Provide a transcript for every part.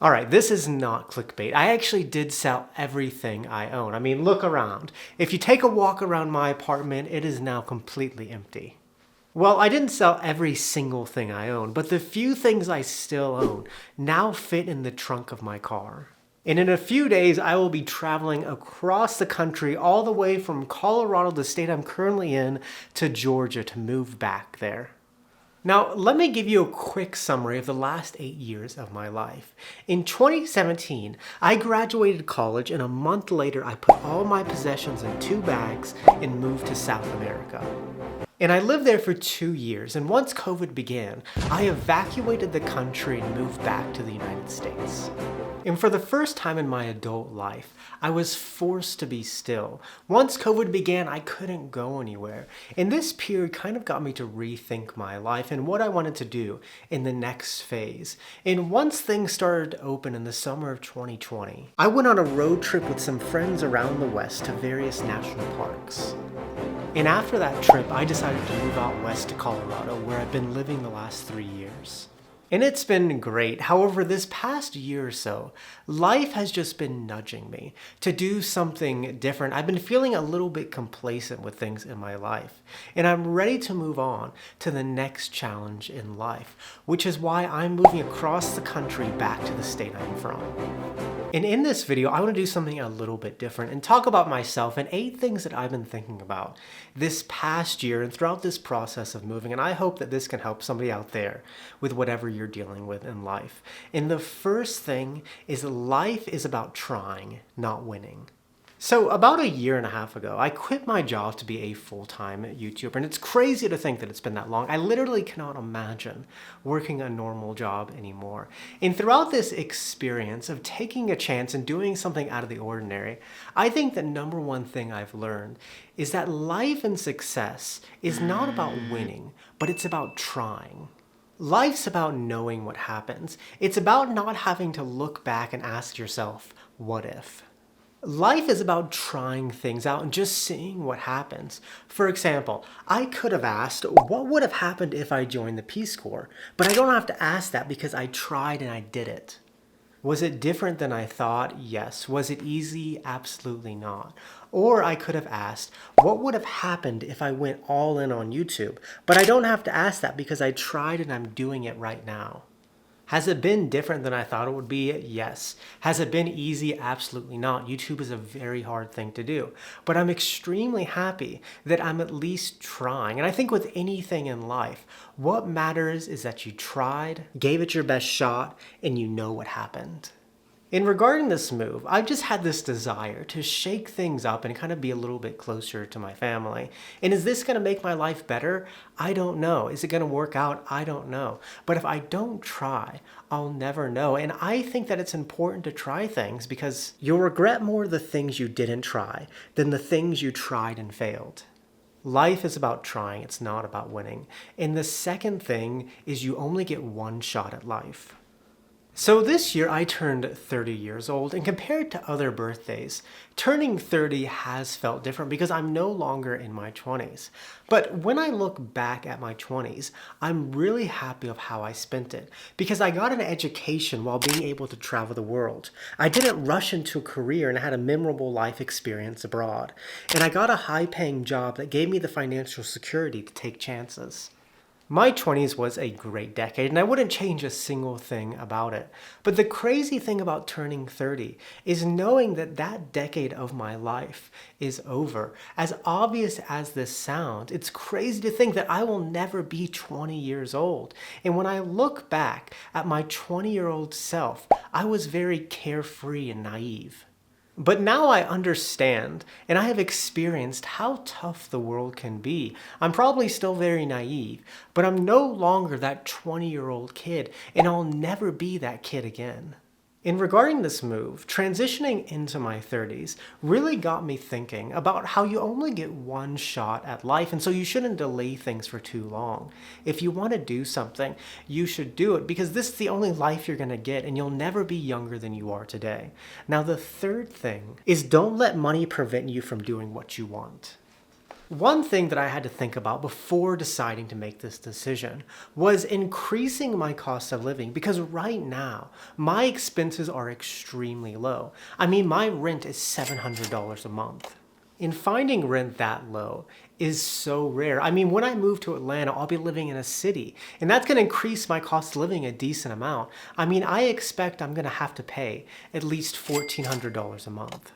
All right, this is not clickbait. I actually did sell everything I own. I mean, look around. If you take a walk around my apartment, it is now completely empty. Well, I didn't sell every single thing I own, but the few things I still own now fit in the trunk of my car. And in a few days, I will be traveling across the country, all the way from Colorado, the state I'm currently in, to Georgia to move back there. Now, let me give you a quick summary of the last 8 years of my life. In 2017, I graduated college, and a month later, I put all my possessions in 2 bags and moved to South America. And I lived there for 2 years, and once COVID began, I evacuated the country and moved back to the United States. And for the first time in my adult life, I was forced to be still. Once COVID began, I couldn't go anywhere. And this period kind of got me to rethink my life and what I wanted to do in the next phase. And once things started to open in the summer of 2020, I went on a road trip with some friends around the West to various national parks. And after that trip, I decided to move out west to Colorado, where I've been living the last 3 years. And it's been great. However, this past year or so, life has just been nudging me to do something different. I've been feeling a little bit complacent with things in my life, and I'm ready to move on to the next challenge in life, which is why I'm moving across the country back to the state I'm from. And in this video, I want to do something a little bit different and talk about myself and 8 things that I've been thinking about this past year and throughout this process of moving. And I hope that this can help somebody out there with whatever you're dealing with in life. And the first thing is life is about trying, not winning. So about 1.5 years ago, I quit my job to be a full-time YouTuber, and it's crazy to think that it's been that long. I literally cannot imagine working a normal job anymore. And throughout this experience of taking a chance and doing something out of the ordinary, I think the number one thing I've learned is that life and success is not about winning, but it's about trying. Life's about knowing what happens. It's about not having to look back and ask yourself, what if? Life is about trying things out and just seeing what happens. For example, I could have asked, what would have happened if I joined the Peace Corps? But I don't have to ask that because I tried and I did it. Was it different than I thought? Yes. Was it easy? Absolutely not. Or I could have asked, what would have happened if I went all in on YouTube? But I don't have to ask that because I tried and I'm doing it right now. Has it been different than I thought it would be? Yes. Has it been easy? Absolutely not. YouTube is a very hard thing to do. But I'm extremely happy that I'm at least trying. And I think with anything in life, what matters is that you tried, gave it your best shot, and you know what happened. In regarding this move, I've just had this desire to shake things up and kind of be a little bit closer to my family. And is this going to make my life better? I don't know. Is it going to work out? I don't know. But if I don't try, I'll never know. And I think that it's important to try things because you'll regret more the things you didn't try than the things you tried and failed. Life is about trying. It's not about winning. And the second thing is you only get one shot at life. So this year I turned 30 years old, and compared to other birthdays, turning 30 has felt different because I'm no longer in my 20s. But when I look back at my 20s, I'm really happy of how I spent it because I got an education while being able to travel the world. I didn't rush into a career and had a memorable life experience abroad. And I got a high-paying job that gave me the financial security to take chances. My 20s was a great decade, and I wouldn't change a single thing about it. But the crazy thing about turning 30 is knowing that that decade of my life is over. As obvious as this sounds, it's crazy to think that I will never be 20 years old. And when I look back at my 20-year-old self, I was very carefree and naive. But now I understand, and I have experienced how tough the world can be. I'm probably still very naive, but I'm no longer that 20-year-old kid, and I'll never be that kid again. In regarding this move, transitioning into my 30s really got me thinking about how you only get one shot at life, and so you shouldn't delay things for too long. If you want to do something, you should do it because this is the only life you're going to get, and you'll never be younger than you are today. Now, the third thing is don't let money prevent you from doing what you want. One thing that I had to think about before deciding to make this decision was increasing my cost of living, because right now my expenses are extremely low. I mean, my rent is $700 a month. And finding rent that low is so rare. I mean, when I move to Atlanta, I'll be living in a city, and that's going to increase my cost of living a decent amount. I mean, I expect I'm going to have to pay at least $1,400 a month.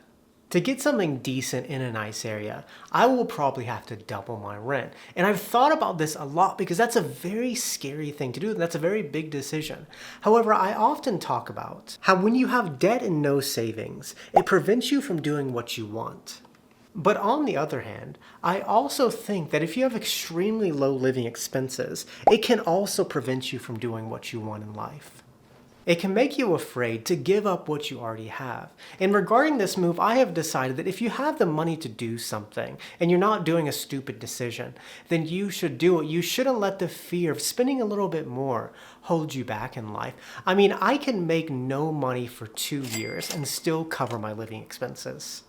To get something decent in a nice area, I will probably have to double my rent. And I've thought about this a lot because that's a very scary thing to do. That's a very big decision. However, I often talk about how when you have debt and no savings, it prevents you from doing what you want. But on the other hand, I also think that if you have extremely low living expenses, it can also prevent you from doing what you want in life. It can make you afraid to give up what you already have. And regarding this move, I have decided that if you have the money to do something and you're not doing a stupid decision, then you should do it. You shouldn't let the fear of spending a little bit more hold you back in life. I mean, I can make no money for 2 years and still cover my living expenses.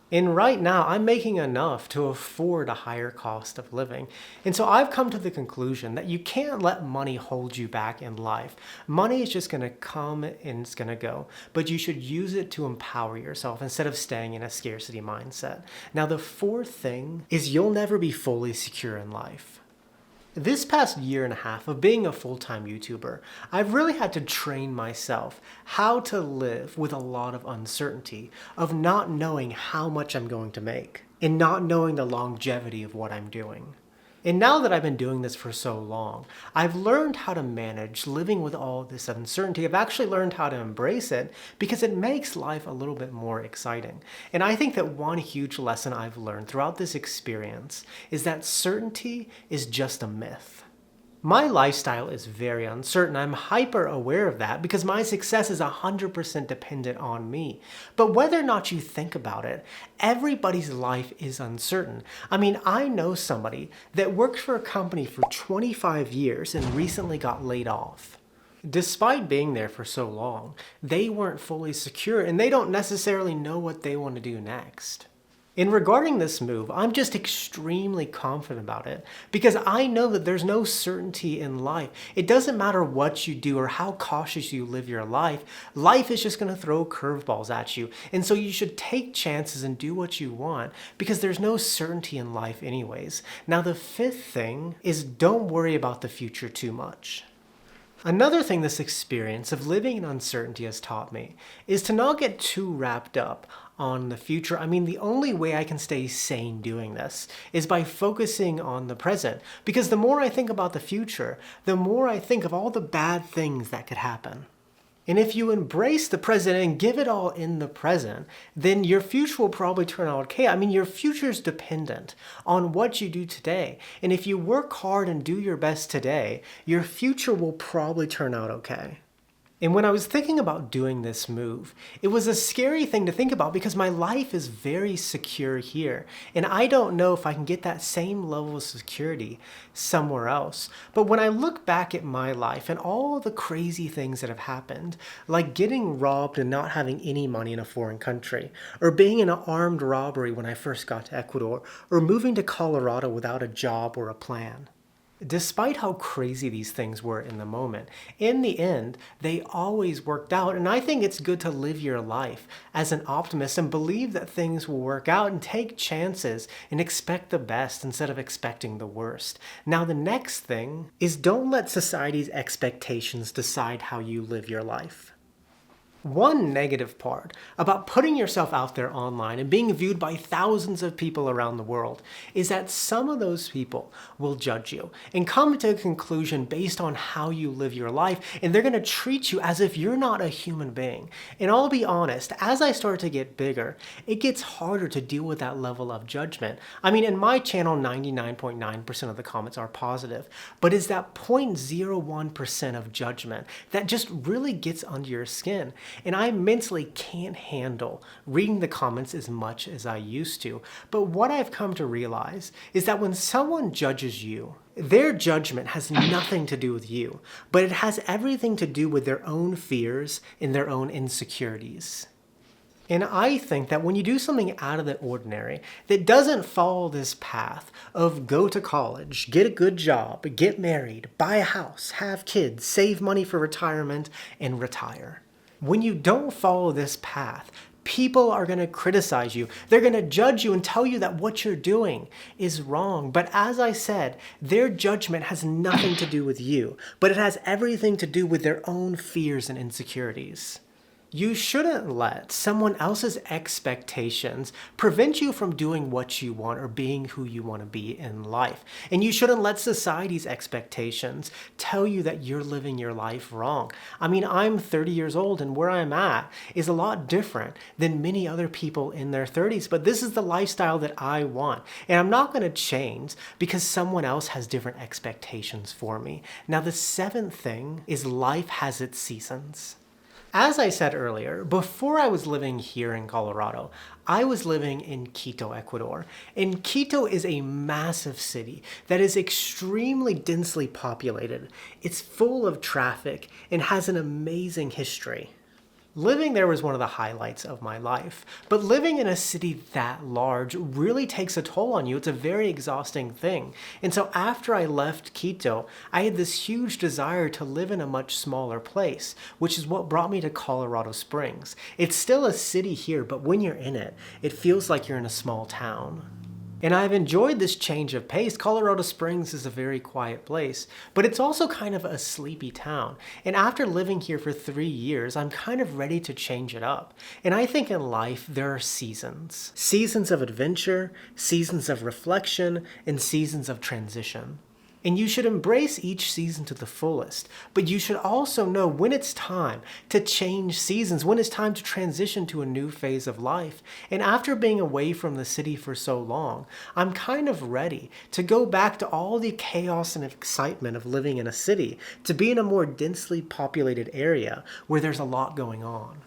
And right now, I'm making enough to afford a higher cost of living. And so I've come to the conclusion that you can't let money hold you back in life. Money is just going to come and it's going to go, but you should use it to empower yourself instead of staying in a scarcity mindset. Now, the fourth thing is you'll never be fully secure in life. This past year and a half of being a full-time YouTuber, I've really had to train myself how to live with a lot of uncertainty, of not knowing how much I'm going to make, and not knowing the longevity of what I'm doing. And now that I've been doing this for so long, I've learned how to manage living with all this uncertainty. I've actually learned how to embrace it because it makes life a little bit more exciting. And I think that one huge lesson I've learned throughout this experience is that certainty is just a myth. My lifestyle is very uncertain. I'm hyper aware of that because my success is 100% dependent on me. But whether or not you think about it, everybody's life is uncertain. I mean, I know somebody that worked for a company for 25 years and recently got laid off. Despite being there for so long, they weren't fully secure and they don't necessarily know what they want to do next. In regarding this move, I'm just extremely confident about it because I know that there's no certainty in life. It doesn't matter what you do or how cautious you live your life. Life is just going to throw curveballs at you. And so you should take chances and do what you want because there's no certainty in life anyways. Now, the fifth thing is don't worry about the future too much. Another thing this experience of living in uncertainty has taught me is to not get too wrapped up on the future. I mean, the only way I can stay sane doing this is by focusing on the present. Because the more I think about the future, the more I think of all the bad things that could happen. And if you embrace the present and give it all in the present, then your future will probably turn out okay. I mean, your future is dependent on what you do today. And if you work hard and do your best today, your future will probably turn out okay. And when I was thinking about doing this move, it was a scary thing to think about because my life is very secure here. And I don't know if I can get that same level of security somewhere else. But when I look back at my life and all the crazy things that have happened, like getting robbed and not having any money in a foreign country, or being in an armed robbery when I first got to Ecuador, or moving to Colorado without a job or a plan. Despite how crazy these things were in the moment, in the end, they always worked out. And I think it's good to live your life as an optimist and believe that things will work out and take chances and expect the best instead of expecting the worst. Now, the next thing is don't let society's expectations decide how you live your life. One negative part about putting yourself out there online and being viewed by thousands of people around the world is that some of those people will judge you and come to a conclusion based on how you live your life, and they're going to treat you as if you're not a human being. And I'll be honest, as I start to get bigger, it gets harder to deal with that level of judgment. I mean, in my channel, 99.9% of the comments are positive, but it's that 0.01% of judgment that just really gets under your skin. And I mentally can't handle reading the comments as much as I used to. But what I've come to realize is that when someone judges you, their judgment has nothing to do with you, but it has everything to do with their own fears and their own insecurities. And I think that when you do something out of the ordinary that doesn't follow this path of go to college, get a good job, get married, buy a house, have kids, save money for retirement, and retire. When you don't follow this path, people are going to criticize you. They're going to judge you and tell you that what you're doing is wrong. But as I said, their judgment has nothing to do with you, but it has everything to do with their own fears and insecurities. You shouldn't let someone else's expectations prevent you from doing what you want or being who you want to be in life. And you shouldn't let society's expectations tell you that you're living your life wrong. I mean, I'm 30 years old and where I'm at is a lot different than many other people in their 30s, but this is the lifestyle that I want. And I'm not going to change because someone else has different expectations for me. Now, the seventh thing is life has its seasons. As I said earlier, before I was living here in Colorado, I was living in Quito, Ecuador. And Quito is a massive city that is extremely densely populated. It's full of traffic and has an amazing history. Living there was one of the highlights of my life, but living in a city that large really takes a toll on you. It's a very exhausting thing. And so after I left Quito, I had this huge desire to live in a much smaller place, which is what brought me to Colorado Springs. It's still a city here, but when you're in it, it feels like you're in a small town. And I've enjoyed this change of pace. Colorado Springs is a very quiet place, but it's also kind of a sleepy town. And after living here for 3 years, I'm kind of ready to change it up. And I think in life, there are seasons. Seasons of adventure, seasons of reflection, and seasons of transition. And you should embrace each season to the fullest, but you should also know when it's time to change seasons, when it's time to transition to a new phase of life. And after being away from the city for so long, I'm kind of ready to go back to all the chaos and excitement of living in a city, to be in a more densely populated area where there's a lot going on.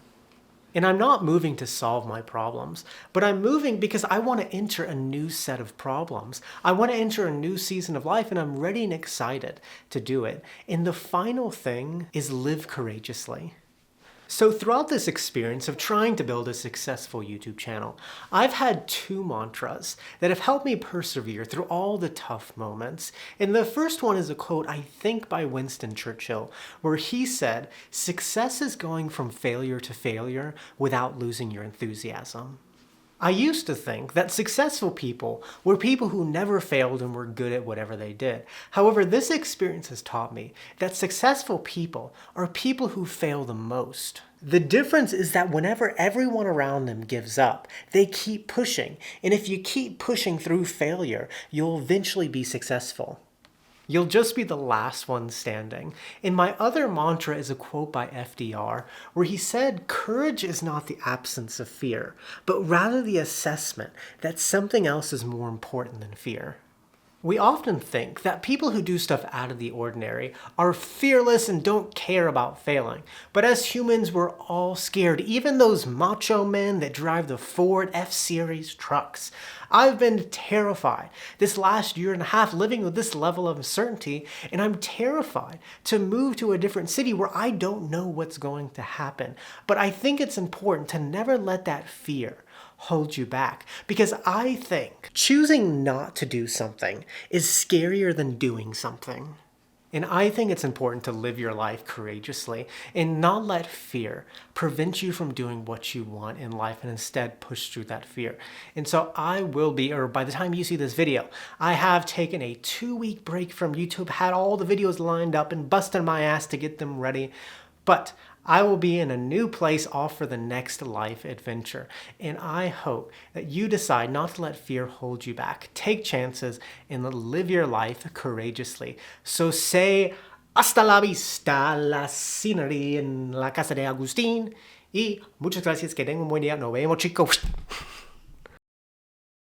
And I'm not moving to solve my problems, but I'm moving because I want to enter a new set of problems. I want to enter a new season of life, and I'm ready and excited to do it. And the final thing is live courageously. So throughout this experience of trying to build a successful YouTube channel, I've had 2 mantras that have helped me persevere through all the tough moments. And the first one is a quote, I think, by Winston Churchill, where he said, "Success is going from failure to failure without losing your enthusiasm." I used to think that successful people were people who never failed and were good at whatever they did. However, this experience has taught me that successful people are people who fail the most. The difference is that whenever everyone around them gives up, they keep pushing. And if you keep pushing through failure, you'll eventually be successful. You'll just be the last one standing. And my other mantra is a quote by FDR, where he said, "Courage is not the absence of fear, but rather the assessment that something else is more important than fear." We often think that people who do stuff out of the ordinary are fearless and don't care about failing. But as humans, we're all scared, even those macho men that drive the Ford F-Series trucks. I've been terrified this last year and a half living with this level of uncertainty, and I'm terrified to move to a different city where I don't know what's going to happen. But I think it's important to never let that fear hold you back, because I think choosing not to do something is scarier than doing something. And I think it's important to live your life courageously and not let fear prevent you from doing what you want in life, and instead push through that fear. And so I will be, or by the time you see this video, I have taken a 2-week break from YouTube, had all the videos lined up and busted my ass to get them ready. But I will be in a new place off for the next life adventure. And I hope that you decide not to let fear hold you back. Take chances and live your life courageously. So say hasta la vista, la scenery en la casa de Agustín. Y muchas gracias, que tengan un buen día. Nos vemos, chicos.